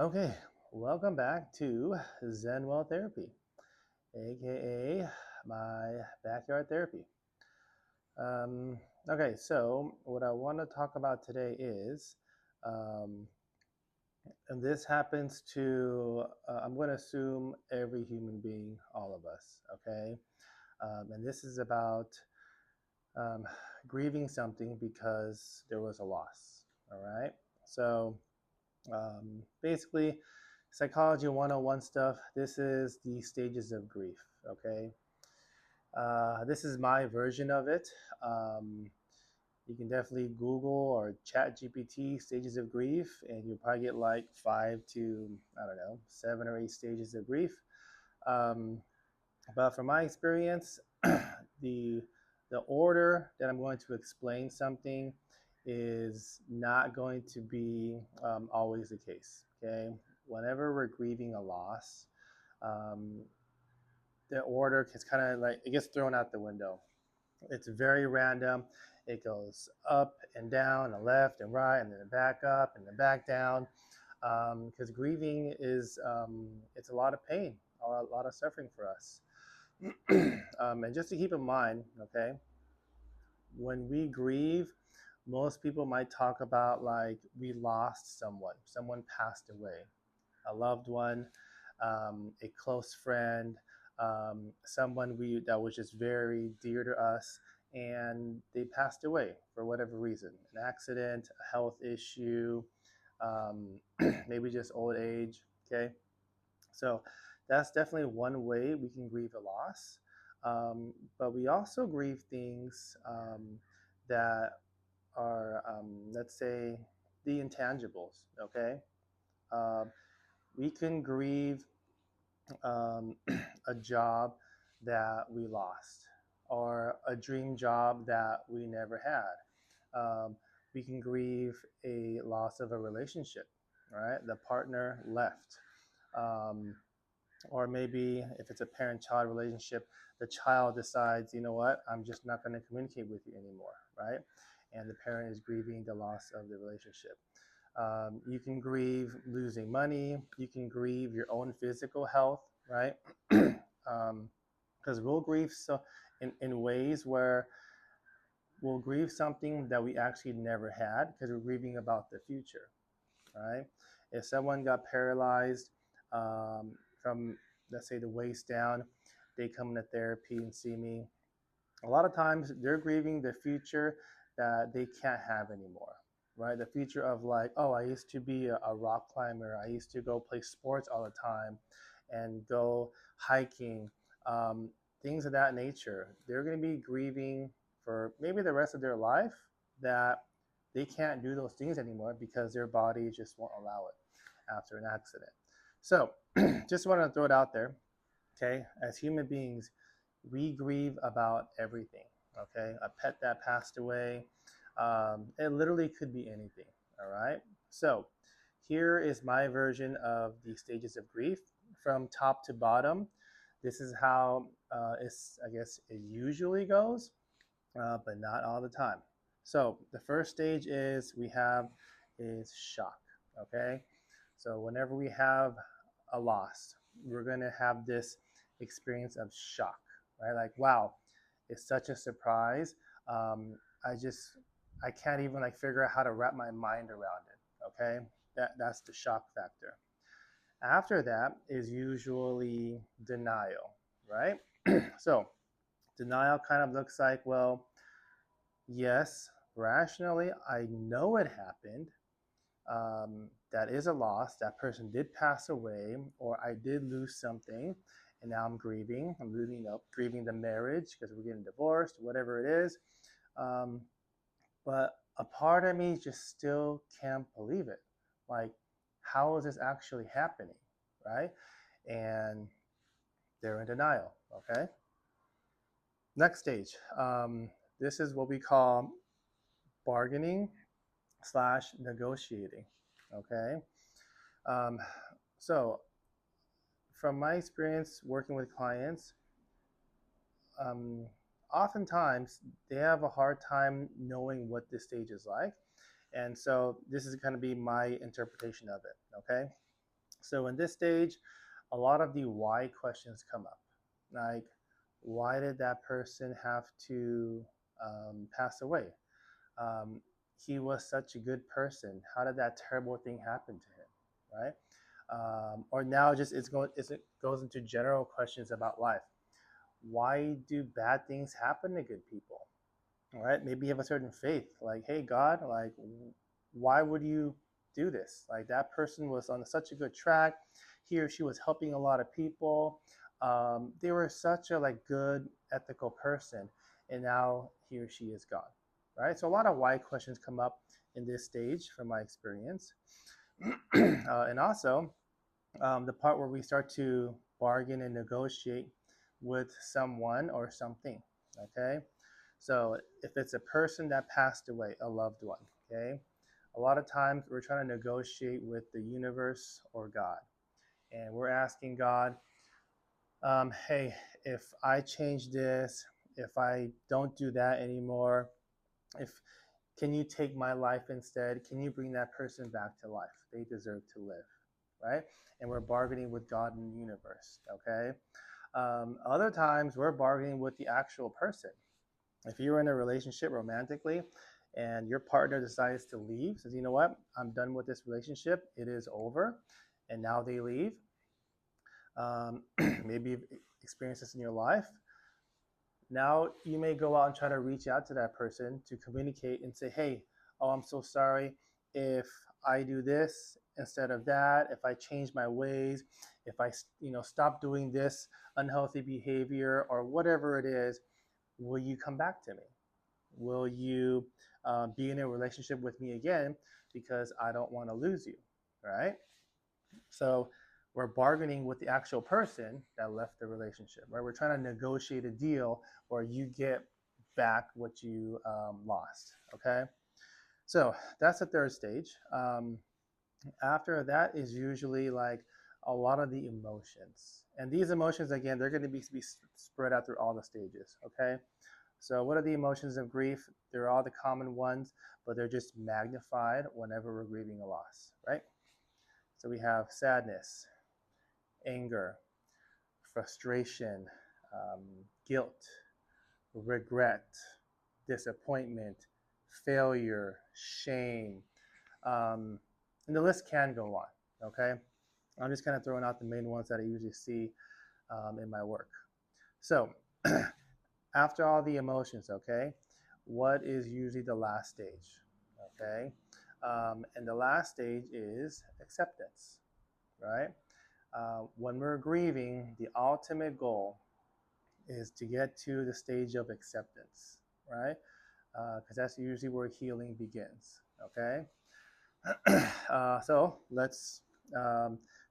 Okay, welcome back to Zen Well Therapy, aka my backyard therapy. Okay, so what I want to talk about today is, um, and this happens to, I'm going to assume every human being, all of us, okay? And this is about um, grieving something because there was a loss, all right? So, basically, psychology 101 stuff. This is the stages of grief. Okay. This is my version of it. Um, you can definitely Google or chat GPT stages of grief, and you'll probably get like five to, I don't know, 7 or 8 stages of grief. Um, but from my experience, the the order that I'm going to explain something is not going to be always the case. Okay, whenever we're grieving a loss, um, the order is kind of like it gets thrown out the window. It's very random. It goes up and down, and left and right, and then back up and then back down. Because grieving is it's a lot of pain, a lot of suffering for us. And just to keep in mind, okay, when we grieve, most people might talk about like we lost someone passed away, a loved one, a close friend, someone we that was just very dear to us, and they passed away for whatever reason, an accident, a health issue, um, maybe just old age. Okay, so that's definitely one way we can grieve a loss. But we also grieve things that are, let's say, the intangibles. Okay, uh, we can grieve um, a job that we lost or a dream job that we never had. We can grieve a loss of a relationship, right? The partner left. Um, or maybe if it's a parent-child relationship, the child decides, you know what, I'm just not going to communicate with you anymore, right? And the parent is grieving the loss of the relationship. You can grieve losing money. You can grieve your own physical health, right? Because we'll grieve so in ways where we'll grieve something that we actually never had because we're grieving about the future, right? If someone got paralyzed from, let's say, the waist down, they come into therapy and see me. A lot of times they're grieving the future that they can't have anymore, right? The future of like, oh, I used to be a rock climber. I used to go play sports all the time and go hiking, um, things of that nature. They're going to be grieving for maybe the rest of their life that they can't do those things anymore because their body just won't allow it after an accident. So just wanted to throw it out there. Okay, as human beings, we grieve about everything. Okay, a pet that passed away, it literally could be anything. All right, so here is my version of the stages of grief from top to bottom. This is how I guess it usually goes, but not all the time. So the first stage is shock. Okay, so whenever we have a loss, we're going to have this experience of shock, right? Like, wow, it's such a surprise. Um, I just, I can't even like figure out how to wrap my mind around it. Okay, that's the shock factor. After that is usually denial, right? So denial kind of looks like, well, yes, rationally, I know it happened. That is a loss. That person did pass away, or I did lose something, and now I'm grieving. I'm losing, grieving the marriage because we're getting divorced, whatever it is. Um, but a part of me just still can't believe it. Like, how is this actually happening, right? And they're in denial. Okay. Next stage. This is what we call bargaining slash negotiating. Okay. Um, so from my experience working with clients, um, oftentimes they have a hard time knowing what this stage is like. And so this is going to be my interpretation of it. Okay. So in this stage, a lot of the why questions come up. Like, why did that person have to pass away? Um, he was such a good person. How did that terrible thing happen to him? Right? Or now just it goes into general questions about life. Why do bad things happen to good people? All right, maybe you have a certain faith, like, hey, God, like, why would you do this? Like, that person was on such a good track. He or she was helping a lot of people. They were such a like good ethical person, and now he or she is gone. Right, so a lot of why questions come up in this stage from my experience. And also the part where we start to bargain and negotiate with someone or something. Okay, so if it's a person that passed away, a loved one, okay, a lot of times we're trying to negotiate with the universe or God, and we're asking God, hey, if I change this, if I don't do that anymore, if can you take my life instead? Can you bring that person back to life? They deserve to live, right? And we're bargaining with God and the universe, okay? Other times we're bargaining with the actual person. If you're in a relationship romantically and your partner decides to leave, says, you know what, I'm done with this relationship, it is over, and now they leave, maybe you've experienced this in your life. Now you may go out and try to reach out to that person to communicate and say, hey, oh, I'm so sorry if I do this instead of that, if I change my ways, if I stop doing this unhealthy behavior or whatever it is, will you come back to me? Will you be in a relationship with me again, because I don't want to lose you, right? So we're bargaining with the actual person that left the relationship, right? We're trying to negotiate a deal where you get back what you lost, okay? So that's the third stage. After that is usually like a lot of the emotions. And these emotions, again, they're going to be spread out through all the stages, okay? So what are the emotions of grief? They're all the common ones, but they're just magnified whenever we're grieving a loss, right? So we have sadness, anger, frustration, um, guilt, regret, disappointment, failure, shame, and the list can go on. Okay, I'm just kind of throwing out the main ones that I usually see in my work. So after all the emotions, okay, what is usually the last stage? Okay, and the last stage is acceptance, right? When we're grieving, the ultimate goal is to get to the stage of acceptance, right? Because that's usually where healing begins, okay? So let's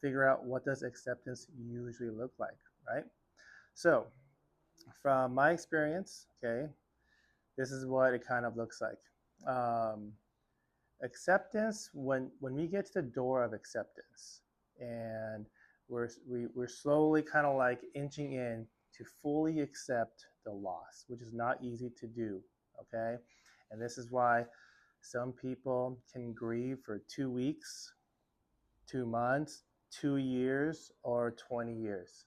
figure out what does acceptance usually look like, right? So from my experience, okay, this is what it kind of looks like. Um, Acceptance, when we get to the door of acceptance and we're slowly kind of like inching in to fully accept the loss, which is not easy to do, okay? And this is why some people can grieve for 2 weeks, 2 months, 2 years, or 20 years,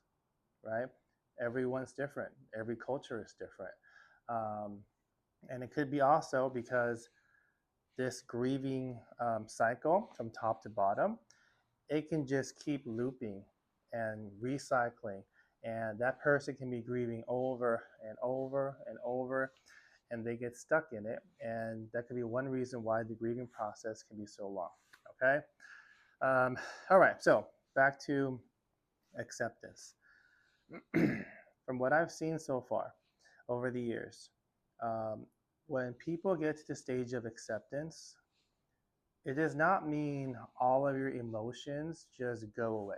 right? Everyone's different. Every culture is different. Um, and it could be also because this grieving cycle from top to bottom, it can just keep looping and recycling. And that person can be grieving over and over and over, and they get stuck in it. And that could be one reason why the grieving process can be so long. Okay. All right. So back to acceptance. From what I've seen so far over the years, um, when people get to the stage of acceptance, it does not mean all of your emotions just go away.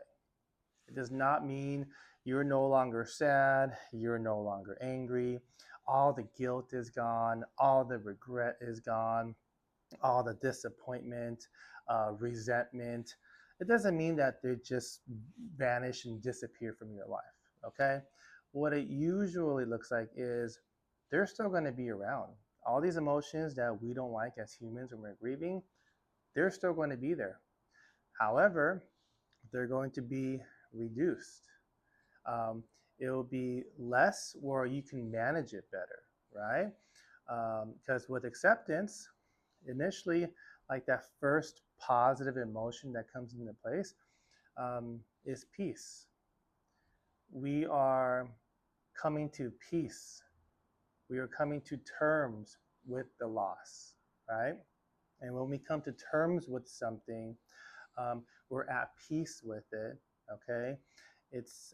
It does not mean you're no longer sad, you're no longer angry, all the guilt is gone, all the regret is gone, all the disappointment, resentment. It doesn't mean that they just vanish and disappear from your life, okay? What it usually looks like is they're still going to be around. All these emotions that we don't like as humans when we're grieving, they're still going to be there. However, they're going to be reduced. Um, it'll be less where you can manage it better, right? Because with acceptance, initially, like that first positive emotion that comes into place is peace. We are coming to peace. We are coming to terms with the loss, right? And when we come to terms with something, we're at peace with it. Okay, it's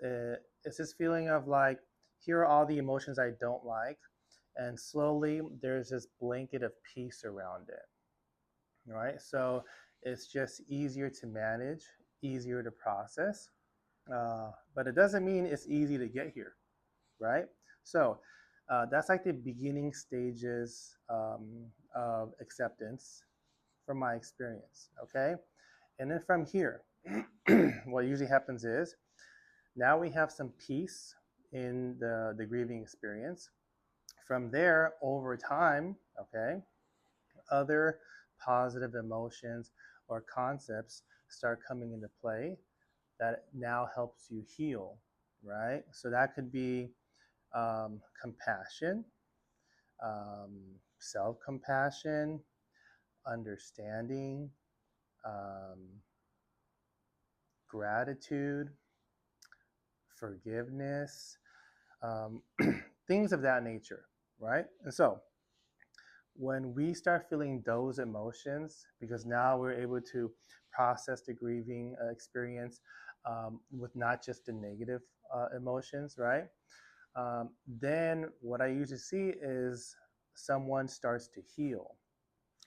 this feeling of like, here are all the emotions I don't like, and slowly there's this blanket of peace around it. Right, so it's just easier to manage, easier to process, but it doesn't mean it's easy to get here, right? So that's like the beginning stages of acceptance from my experience, okay? And then from here, what usually happens is now we have some peace in the grieving experience. From there, over time, okay, other positive emotions or concepts start coming into play that now helps you heal, right? So that could be compassion, um, self compassion, understanding, um, gratitude, forgiveness, um, things of that nature, right? And so when we start feeling those emotions, because now we're able to process the grieving experience with not just the negative emotions, right? Then what I usually see is someone starts to heal.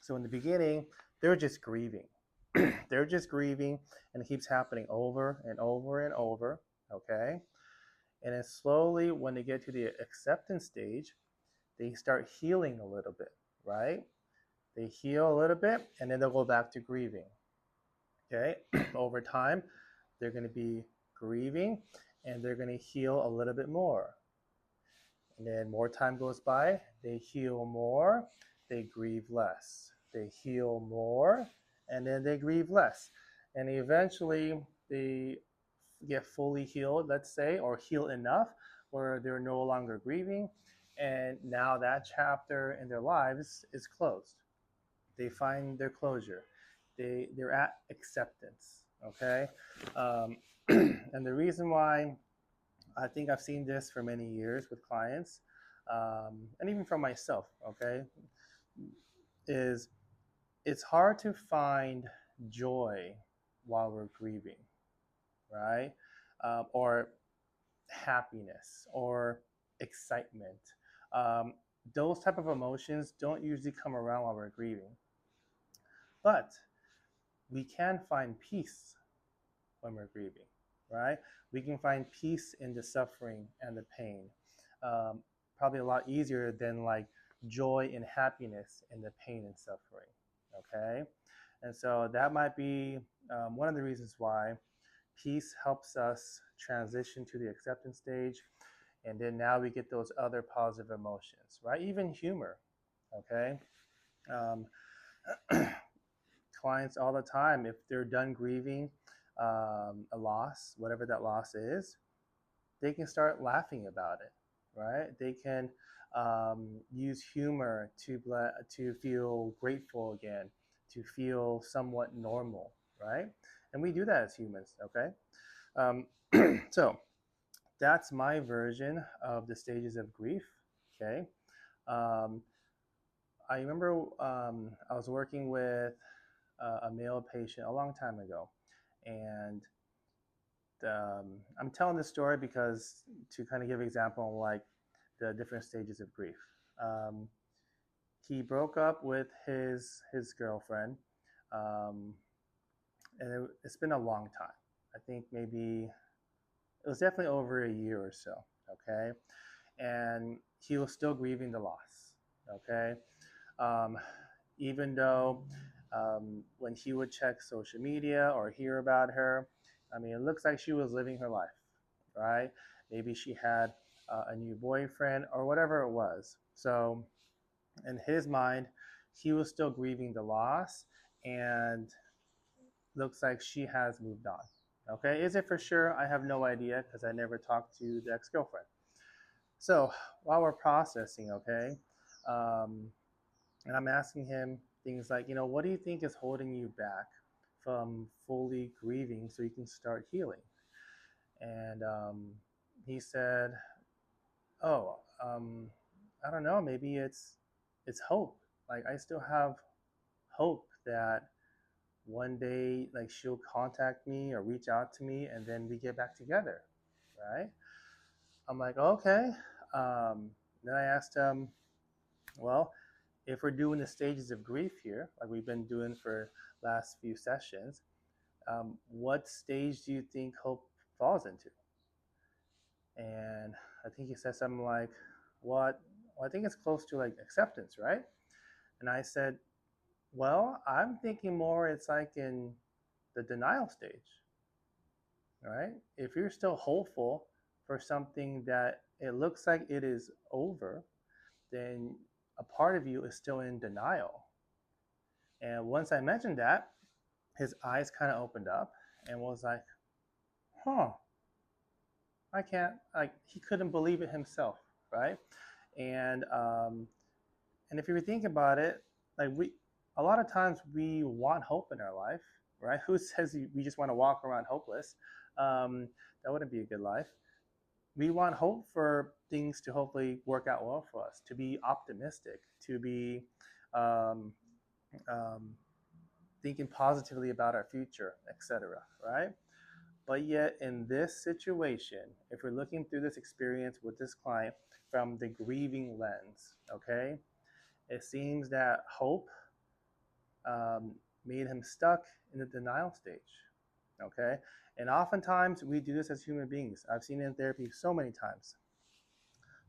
So in the beginning, they're just grieving. They're just grieving, and it keeps happening over and over and over. Okay. And then slowly, when they get to the acceptance stage, they start healing a little bit, right? They heal a little bit, and then they'll go back to grieving. Okay. Over time, they're going to be grieving, and they're going to heal a little bit more. And then more time goes by, they heal more, they grieve less. They heal more, and then they grieve less. And eventually they get fully healed, let's say, or heal enough where they're no longer grieving. And now that chapter in their lives is closed. They find their closure. They're at acceptance. Okay. And the reason why I think I've seen this for many years with clients, and even from myself, okay, is it's hard to find joy while we're grieving, right? Or happiness or excitement. Um, those type of emotions don't usually come around while we're grieving, but we can find peace when we're grieving, right? We can find peace in the suffering and the pain. Um, Probably a lot easier than like joy and happiness in the pain and suffering, okay? And so that might be one of the reasons why peace helps us transition to the acceptance stage. And then now we get those other positive emotions, right? Even humor, okay? Um, Clients all the time, if they're done grieving a loss, whatever that loss is, they can start laughing about it, right? They can use humor to feel grateful again, to feel somewhat normal, right? And we do that as humans, okay? Um, so that's my version of the stages of grief, okay? Um, I remember I was working with a male patient a long time ago, and I'm telling this story because to kind of give an example of like the different stages of grief. Um, he broke up with his girlfriend, um, and it's been a long time. I think maybe it was definitely over a year or so. Okay, and he was still grieving the loss. Okay, um, even though when he would check social media or hear about her, I mean, it looks like she was living her life, right? Maybe she had a new boyfriend or whatever it was. So, in his mind, he was still grieving the loss, and looks like she has moved on. Okay, is it for sure? I have no idea because I never talked to the ex-girlfriend. So while we're processing, okay, um, and I'm asking him things like, what do you think is holding you back from fully grieving so you can start healing? And he said, "Oh, I don't know. Maybe it's hope. Like I still have hope that one day, like she'll contact me or reach out to me, and then we get back together, right?" I'm like, "Okay." Then I asked him, "Well, if we're doing the stages of grief here, like we've been doing for last few sessions, what stage do you think hope falls into?" And I think he said something like, "What? Well, I think it's close to like acceptance, right?" And I said, "Well, I'm thinking more it's like in the denial stage, right? If you're still hopeful for something that it looks like it is over, then a part of you is still in denial." And once I mentioned that, his eyes kind of opened up and was like, "Huh, I can't." Like he couldn't believe it himself, right? And and if you think about it, like a lot of times we want hope in our life, right? Who says we just want to walk around hopeless? That wouldn't be a good life. We want hope for things to hopefully work out well for us, to be optimistic, to be um, um, thinking positively about our future, etc. Right? But yet, in this situation, if we're looking through this experience with this client from the grieving lens, okay, it seems that hope um, made him stuck in the denial stage. Okay, and oftentimes we do this as human beings. I've seen it in therapy so many times.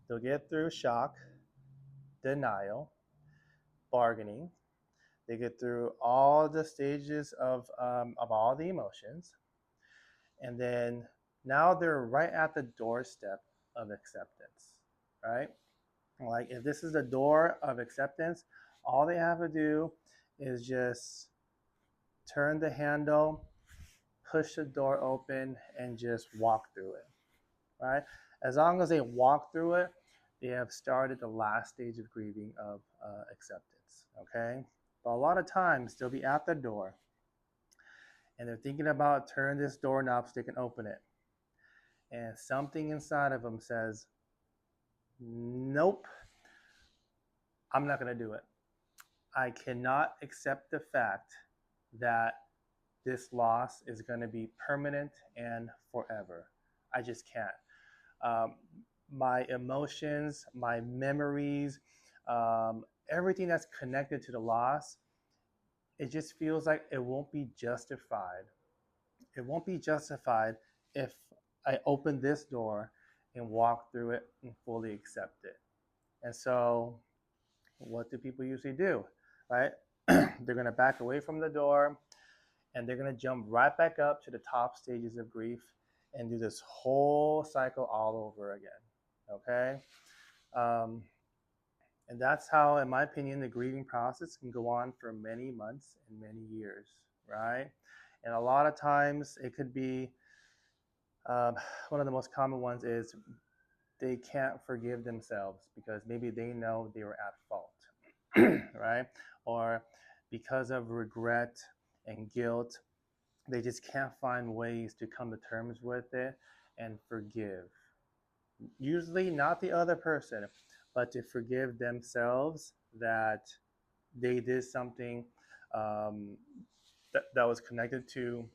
They'll get through shock, denial, bargaining. They get through all the stages of all the emotions, and then now they're right at the doorstep of acceptance, right? Like if this is the door of acceptance, all they have to do is just turn the handle, push the door open, and just walk through it, right? As long as they walk through it, they have started the last stage of grieving of acceptance, okay? But a lot of times they'll be at the door and they're thinking about turning this doorknob so they can open it. And something inside of them says, "Nope, I'm not going to do it. I cannot accept the fact that this loss is going to be permanent and forever. I just can't. Um, my emotions, my memories, everything that's connected to the loss, it just feels like it won't be justified. It won't be justified if I open this door and walk through it and fully accept it." And so, what do people usually do, right? They're going to back away from the door and they're going to jump right back up to the top stages of grief and do this whole cycle all over again. Okay? Um, and that's how, in my opinion, the grieving process can go on for many months and many years, right? And a lot of times it could be um, one of the most common ones is they can't forgive themselves because maybe they know they were at fault, right? Or because of regret and guilt, they just can't find ways to come to terms with it and forgive. Usually not the other person, but to forgive themselves that they did something um, that was connected to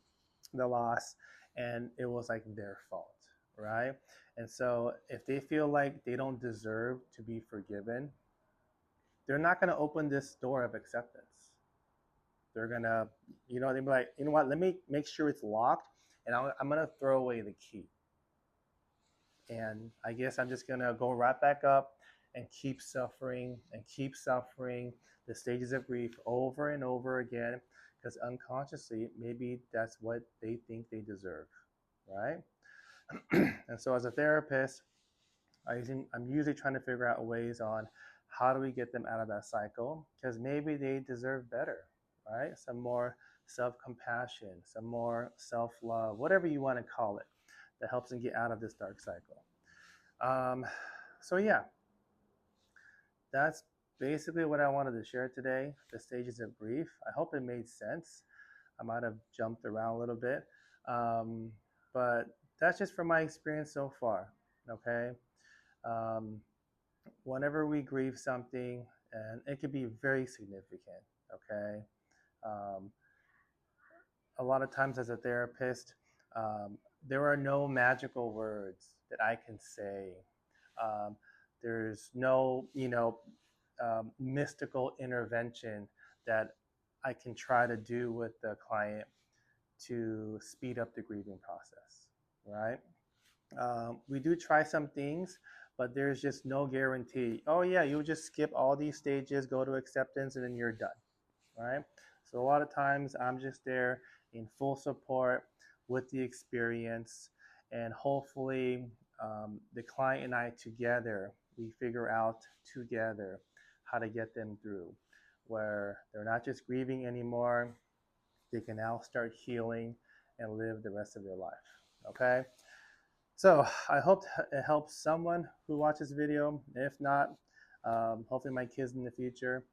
the loss and it was like their fault, right? And so if they feel like they don't deserve to be forgiven, they're not going to open this door of acceptance. They're going to, they'll be like, "You know what, let me make sure it's locked and I'm going to throw away the key. And I guess I'm just going to go right back up and keep suffering the stages of grief over and over again because unconsciously, maybe that's what they think they deserve, right?" And so, as a therapist, I'm usually trying to figure out ways on how do we get them out of that cycle because maybe they deserve better, right? Some more self-compassion, some more self-love, whatever you want to call it, that helps them get out of this dark cycle. Um, so yeah, that's basically what I wanted to share today, the stages of grief. I hope it made sense. I might have jumped around a little bit, um, but that's just from my experience so far. Okay. Um, Whenever we grieve something, and it could be very significant. Okay. Um, a lot of times as a therapist, um, there are no magical words that I can say. Um, there's no, mystical intervention that I can try to do with the client to speed up the grieving process, right? We do try some things, but there's just no guarantee. Oh, yeah, you'll just skip all these stages, go to acceptance, and then you're done, right? So a lot of times I'm just there in full support with the experience, and hopefully the client and I together, we figure out together how to get them through where they're not just grieving anymore, they can now start healing and live the rest of their life. Okay. So I hope it helps someone who watches the video. If not, hopefully my kids in the future.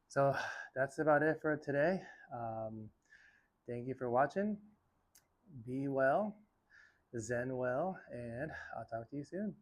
So that's about it for today. Thank you for watching. Be well, Zen well, and I'll talk to you soon.